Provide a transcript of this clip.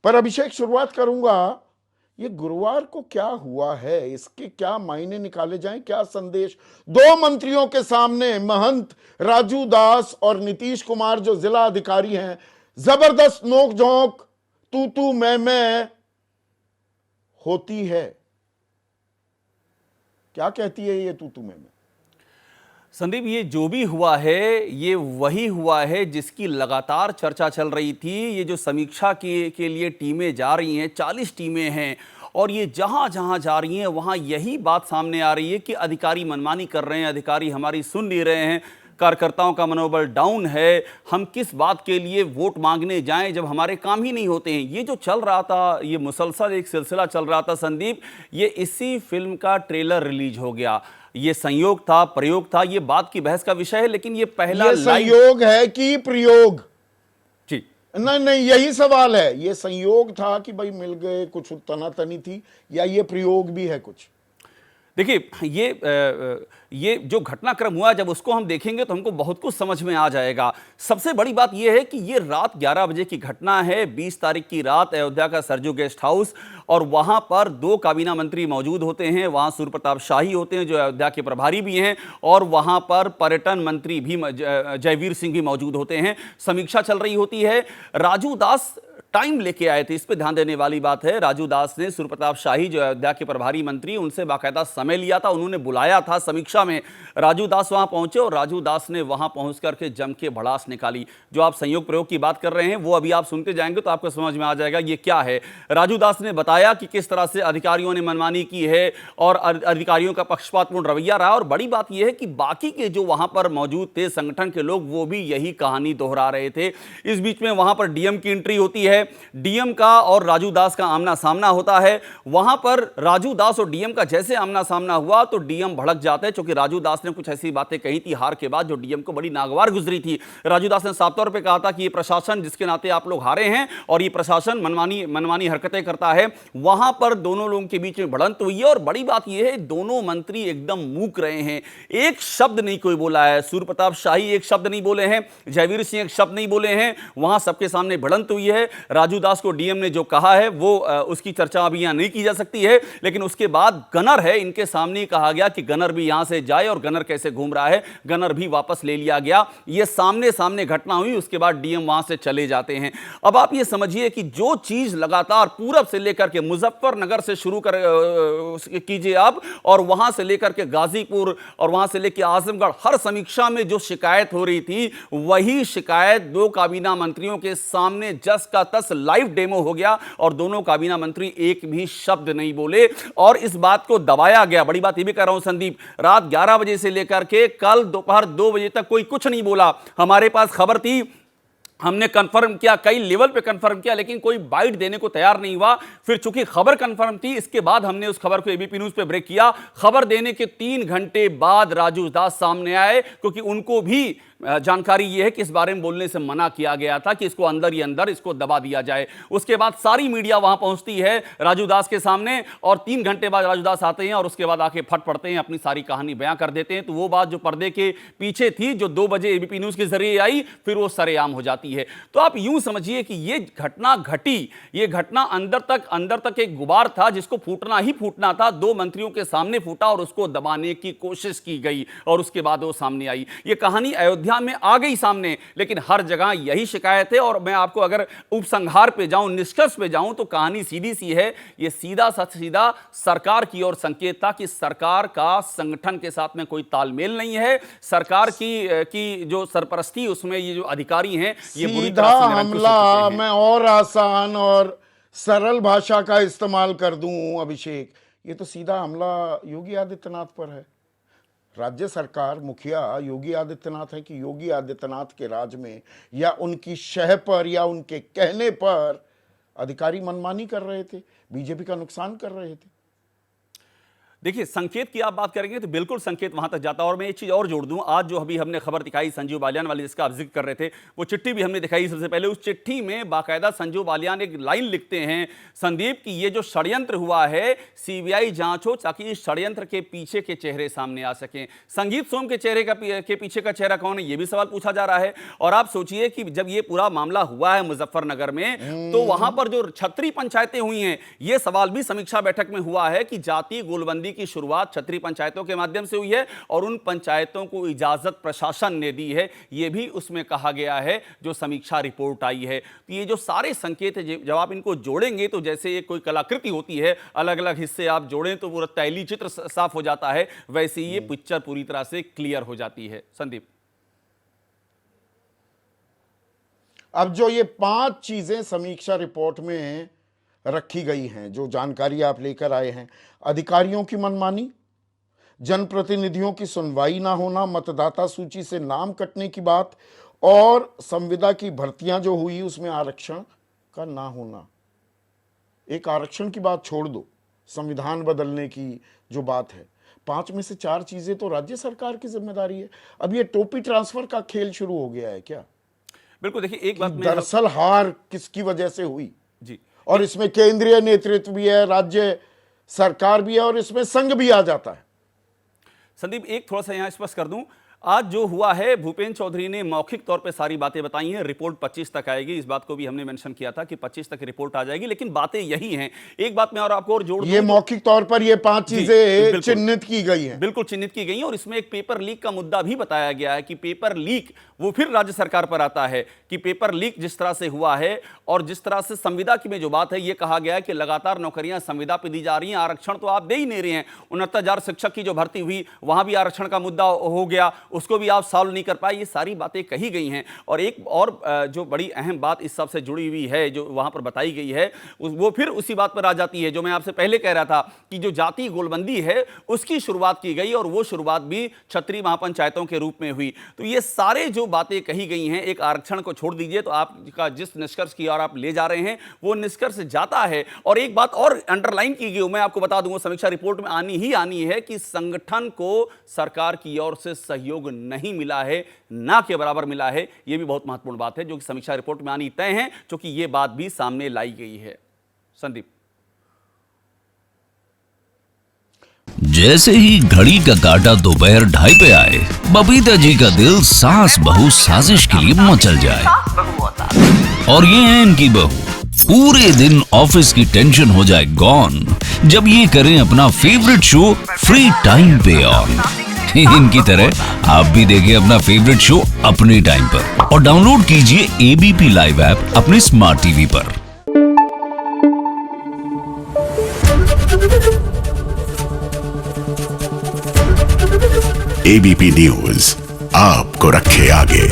पर अभिषेक, शुरुआत करूंगा, ये गुरुवार को क्या हुआ है, इसके क्या मायने निकाले जाएं, क्या संदेश? दो मंत्रियों के सामने महंत राजू दास और नीतीश कुमार जो जिला अधिकारी हैं, जबरदस्त नोक-झोंक, तू मैं होती है। क्या कहती है ये तू मैं? संदीप, ये जो भी हुआ है ये वही हुआ है जिसकी लगातार चर्चा चल रही थी। ये जो समीक्षा के लिए टीमें जा रही हैं, 40 टीमें हैं, और ये जहां जहां जा रही हैं वहां यही बात सामने आ रही है कि अधिकारी मनमानी कर रहे हैं, अधिकारी हमारी सुन नहीं रहे हैं, कार्यकर्ताओं का मनोबल डाउन है, हम किस बात के लिए वोट मांगने जाएं जब हमारे काम ही नहीं होते हैं। ये जो चल रहा था, ये मुसलसल एक सिलसिला चल रहा था संदीप, ये इसी फिल्म का ट्रेलर रिलीज हो गया। ये संयोग था, प्रयोग था, ये बात की बहस का विषय है, लेकिन ये पहला ये संयोग है कि प्रयोग? जी नहीं नहीं, यही सवाल है। ये संयोग था कि भाई मिल गए, कुछ तनातनी थी, या ये प्रयोग भी है कुछ? देखिए, ये जो घटनाक्रम हुआ, जब उसको हम देखेंगे तो हमको बहुत कुछ समझ में आ जाएगा। सबसे बड़ी बात यह है कि ये रात 11 बजे की घटना है, 20 तारीख की रात, अयोध्या का सरजू गेस्ट हाउस, और वहां पर दो काबीना मंत्री मौजूद होते हैं। वहां सूर्य प्रताप शाही होते हैं जो अयोध्या के प्रभारी भी हैं, और वहां पर पर्यटन मंत्री भी जयवीर सिंह भी मौजूद होते हैं। समीक्षा चल रही होती है। राजू दास टाइम लेके आए थे, इस पे ध्यान देने वाली बात है। राजू दास ने सूर्य प्रताप शाही जो अयोध्या के प्रभारी मंत्री, उनसे बाकायदा समय लिया था, उन्होंने बुलाया था समीक्षा में। राजू दास वहां पहुंचे और राजू दास ने वहां पहुंच करके जम के भड़ास निकाली। जो आप संयोग प्रयोग की बात कर रहे हैं वो अभी आप सुनते जाएंगे तो आपको समझ में आ जाएगा ये क्या है। राजू दास ने बताया कि किस तरह से अधिकारियों ने मनमानी की है और अधिकारियों का पक्षपातपूर्ण रवैया रहा, और बड़ी बात यह है कि बाकी के जो वहां पर मौजूद थे संगठन के लोग, वो भी यही कहानी दोहरा रहे थे। इस बीच में वहां पर डीएम की एंट्री होती है। डीएम का और राजू दास का आमना सामना होता है। वहां पर राजू दास और डीएम का जैसे आमना सामना हुआ तो डीएम भड़क जाते हैं, क्योंकि राजू दास ने कुछ ऐसी बातें कही थी हार के बाद जो डीएम को बड़ी नागवार गुजरी थी। राजू दास ने साफ तौर पे कहा था कि ये प्रशासन जिसके नाते आप लोग हारे हैं और ये प्रशासन मनमानी हरकतें करता है। वहां पर दोनों लोगों के बीच में भिड़ंत हुई है, और बड़ी बात यह है दोनों मंत्री एकदम मूक रहे हैं, एक शब्द नहीं कोई बोला है। सूर्य प्रताप शाही एक शब्द नहीं बोले हैं, जयवीर सिंह एक शब्द नहीं बोले हैं। वहां सबके सामने भिड़ंत हुई है। राजू दास को डीएम ने जो कहा है वो उसकी चर्चा अभी यहां नहीं की जा सकती है, लेकिन उसके बाद गनर है, इनके सामने कहा गया कि गनर भी यहां से जाए, और गनर कैसे घूम रहा है, गनर भी वापस ले लिया गया। ये सामने सामने घटना हुई, उसके बाद डीएम वहां से चले जाते हैं। अब आप ये समझिए कि जो चीज लगातार पूरब से लेकर के मुजफ्फरनगर से शुरू कर कीजिए आप, और वहां से लेकर के गाजीपुर और वहां से लेकर आजमगढ़, हर समीक्षा में जो शिकायत हो रही थी वही शिकायत दो काबीना मंत्रियों के सामने जस का तस लाइव डेमो हो गया, और दोनों काबीना मंत्री एक भी शब्द नहीं बोले, और इस बात को दबाया गया। बड़ी बात यह भी कर रहा हूं संदीप, रात 11 बजे से लेकर के कल दोपहर 2 बजे तक कोई कुछ नहीं बोला। हमारे पास खबर थी, हमने कंफर्म किया, कई लेवल पे कंफर्म किया, लेकिन कोई बाइट देने को तैयार नहीं हुआ। फिर चूंकि खबर कंफर्म थी, इसके बाद हमने उस खबर को एबीपी न्यूज पे ब्रेक किया। खबर देने के 3 घंटे बाद राजू दास सामने आए, क्योंकि उनको भी जानकारी यह है कि इस बारे में बोलने से मना किया गया था कि इसको अंदर ही अंदर इसको दबा दिया जाए। उसके बाद सारी मीडिया वहां पहुंचती है राजू दास के सामने, और 3 घंटे बाद राजू दास आते हैं और उसके बाद आके फट पड़ते हैं, अपनी सारी कहानी बयां कर देते हैं। तो वो बात जो पर्दे के पीछे थी, जो 2 बजे एबीपी न्यूज के जरिए आई, फिर वो सरेआम हो जाती है। तो आप यूं समझिए कि ये घटना घटी, ये घटना अंदर तक एक गुबार था जिसको फूटना ही फूटना था, 2 मंत्रियों के सामने फूटा और उसको दबाने की कोशिश की गई, और उसके बाद वो सामने आई। ये कहानी अयोध्या में आ गई सामने, लेकिन हर जगह यही शिकायत है। और मैं आपको अगर उपसंहार पे जाऊं, निष्कर्ष पे जाऊं, तो कहानी सीधी सी है। ये सीधा सरकार की ओर संकेत था कि सरकार का संगठन के साथ में कोई तालमेल नहीं है। सरकार की जो सरपरस्ती, उसमें ये जो अधिकारी हैं, ये बुरी तरह से निरंकुश हो हमला, चुके हैं। मैं और आसान और सरल भाषा का इस्तेमाल कर दूं अभिषेक, ये तो सीधा हमला योगी आदित्यनाथ पर है। राज्य सरकार, मुखिया योगी आदित्यनाथ है कि योगी आदित्यनाथ के राज में या उनकी शह पर या उनके कहने पर अधिकारी मनमानी कर रहे थे, बीजेपी का नुकसान कर रहे थे। देखिए, संकेत की आप बात करेंगे तो बिल्कुल संकेत वहां तक जाता है। और मैं एक चीज और जोड़ दूं, आज जो अभी हमने खबर दिखाई संजीव बालियान वाली जिसका आप जिक्र कर रहे थे, वो चिट्ठी भी हमने दिखाई सबसे पहले। उस चिट्ठी में बाकायदा संजीव बालियान एक लाइन लिखते हैं, संदीप, की ये जो षड्यंत्र हुआ है सीबीआई जांच हो ताकि इस षड्यंत्र के पीछे के चेहरे सामने आ सकें। संगीत सोम के चेहरे के पीछे का चेहरा कौन है, ये भी सवाल पूछा जा रहा है। और आप सोचिए कि जब ये पूरा मामला हुआ है मुजफ्फरनगर में, तो वहां पर जो छतरी पंचायतें हुई हैं, ये सवाल भी समीक्षा बैठक में हुआ है कि जातीय गोलबंदी की शुरुआत छतरी पंचायतों के माध्यम से हुई है और उन पंचायतों को इजाजत प्रशासन ने दी है, यह भी उसमें कहा गया है जो समीक्षा रिपोर्ट आई है। तो ये जो सारे संकेत है, जब आप इनको जोड़ेंगे तो जैसे एक कोई कलाकृति होती है, अलग अलग हिस्से आप जोड़ें तो पूरा तैली चित्र साफ हो जाता है, वैसे ही ये पिक्चर पूरी तरह से क्लियर हो जाती है। संदीप, अब जो ये 5 चीजें समीक्षा रिपोर्ट में रखी गई हैं, जो जानकारी आप लेकर आए हैं, अधिकारियों की मनमानी, जनप्रतिनिधियों की सुनवाई ना होना, मतदाता सूची से नाम कटने की बात और संविदा की भर्तियां जो हुई उसमें आरक्षण का ना होना। एक आरक्षण की बात छोड़ दो, संविधान बदलने की जो बात है, 5 में से 4 चीजें तो राज्य सरकार की जिम्मेदारी है। अब ये टोपी ट्रांसफर का खेल शुरू हो गया है क्या? बिल्कुल। देखिए, एक बात दरअसल हार किसकी वजह से हुई जी, और इसमें केंद्रीय नेतृत्व भी है, राज्य सरकार भी है और इसमें संघ भी आ जाता है। संदीप, एक थोड़ा सा यहां स्पष्ट कर दूं, आज जो हुआ है, भूपेंद्र चौधरी ने मौखिक तौर पे सारी बातें बताई हैं, रिपोर्ट 25 तक आएगी। इस बात को भी हमने मेंशन किया था कि 25 तक रिपोर्ट आ जाएगी, लेकिन बातें यही हैं। एक बात मैं और आपको और जोड़ दूं, ये मौखिक तौर पर ये 5 चीजें चिन्हित की गई हैं, बिल्कुल चिन्हित की गई हैं। और इसमें एक पेपर लीक का मुद्दा भी बताया गया है कि पेपर लीक वो फिर राज्य सरकार पर आता है कि पेपर लीक जिस तरह से हुआ है और जिस तरह से संविदा की में जो बात है, ये कहा गया है कि लगातार नौकरियां संविदा पे दी जा रही हैं, आरक्षण तो आप दे ही नहीं रहे हैं। 69,000 शिक्षक की जो भर्ती हुई, वहां भी आरक्षण का मुद्दा हो गया, उसको भी आप सॉल्व नहीं कर पाए। ये सारी बातें कही गई हैं। और एक और जो बड़ी अहम बात इस सब से जुड़ी हुई है, जो वहां पर बताई गई है, वो फिर उसी बात पर आ जाती है जो मैं आपसे पहले कह रहा था कि जो जातीय गोलबंदी है उसकी शुरुआत की गई और वो शुरुआत भी छतरी महापंचायतों के रूप में हुई। तो ये सारे जो बातें कही गई हैं, एक आरक्षण को छोड़ दीजिए तो आपका जिस निष्कर्ष की ओर आप ले जा रहे हैं वो निष्कर्ष जाता है। और एक बात और अंडरलाइन की गई, मैं आपको बता दूंगा, समीक्षा रिपोर्ट में आनी है कि संगठन को सरकार की ओर से सहयोग नहीं मिला है, ना के बराबर मिला है। यह भी बहुत महत्वपूर्ण बात है जो कि समीक्षा रिपोर्ट में आनी तय है, क्योंकि यह बात भी सामने लाई गई है। संदीप, जैसे ही घड़ी का काटा दोपहर 2:30 पे आए, बबीता जी का दिल सास बहू साजिश के लिए मचल जाए। और ये है इनकी बहू, पूरे दिन ऑफिस की टेंशन हो जाए गॉन जब ये करें अपना फेवरेट शो फ्री टाइम पे ऑन। इनकी तरह आप भी देखिए अपना फेवरेट शो अपने टाइम पर और डाउनलोड कीजिए एबीपी लाइव ऐप अपने स्मार्ट टीवी पर। एबीपी न्यूज आपको रखे आगे।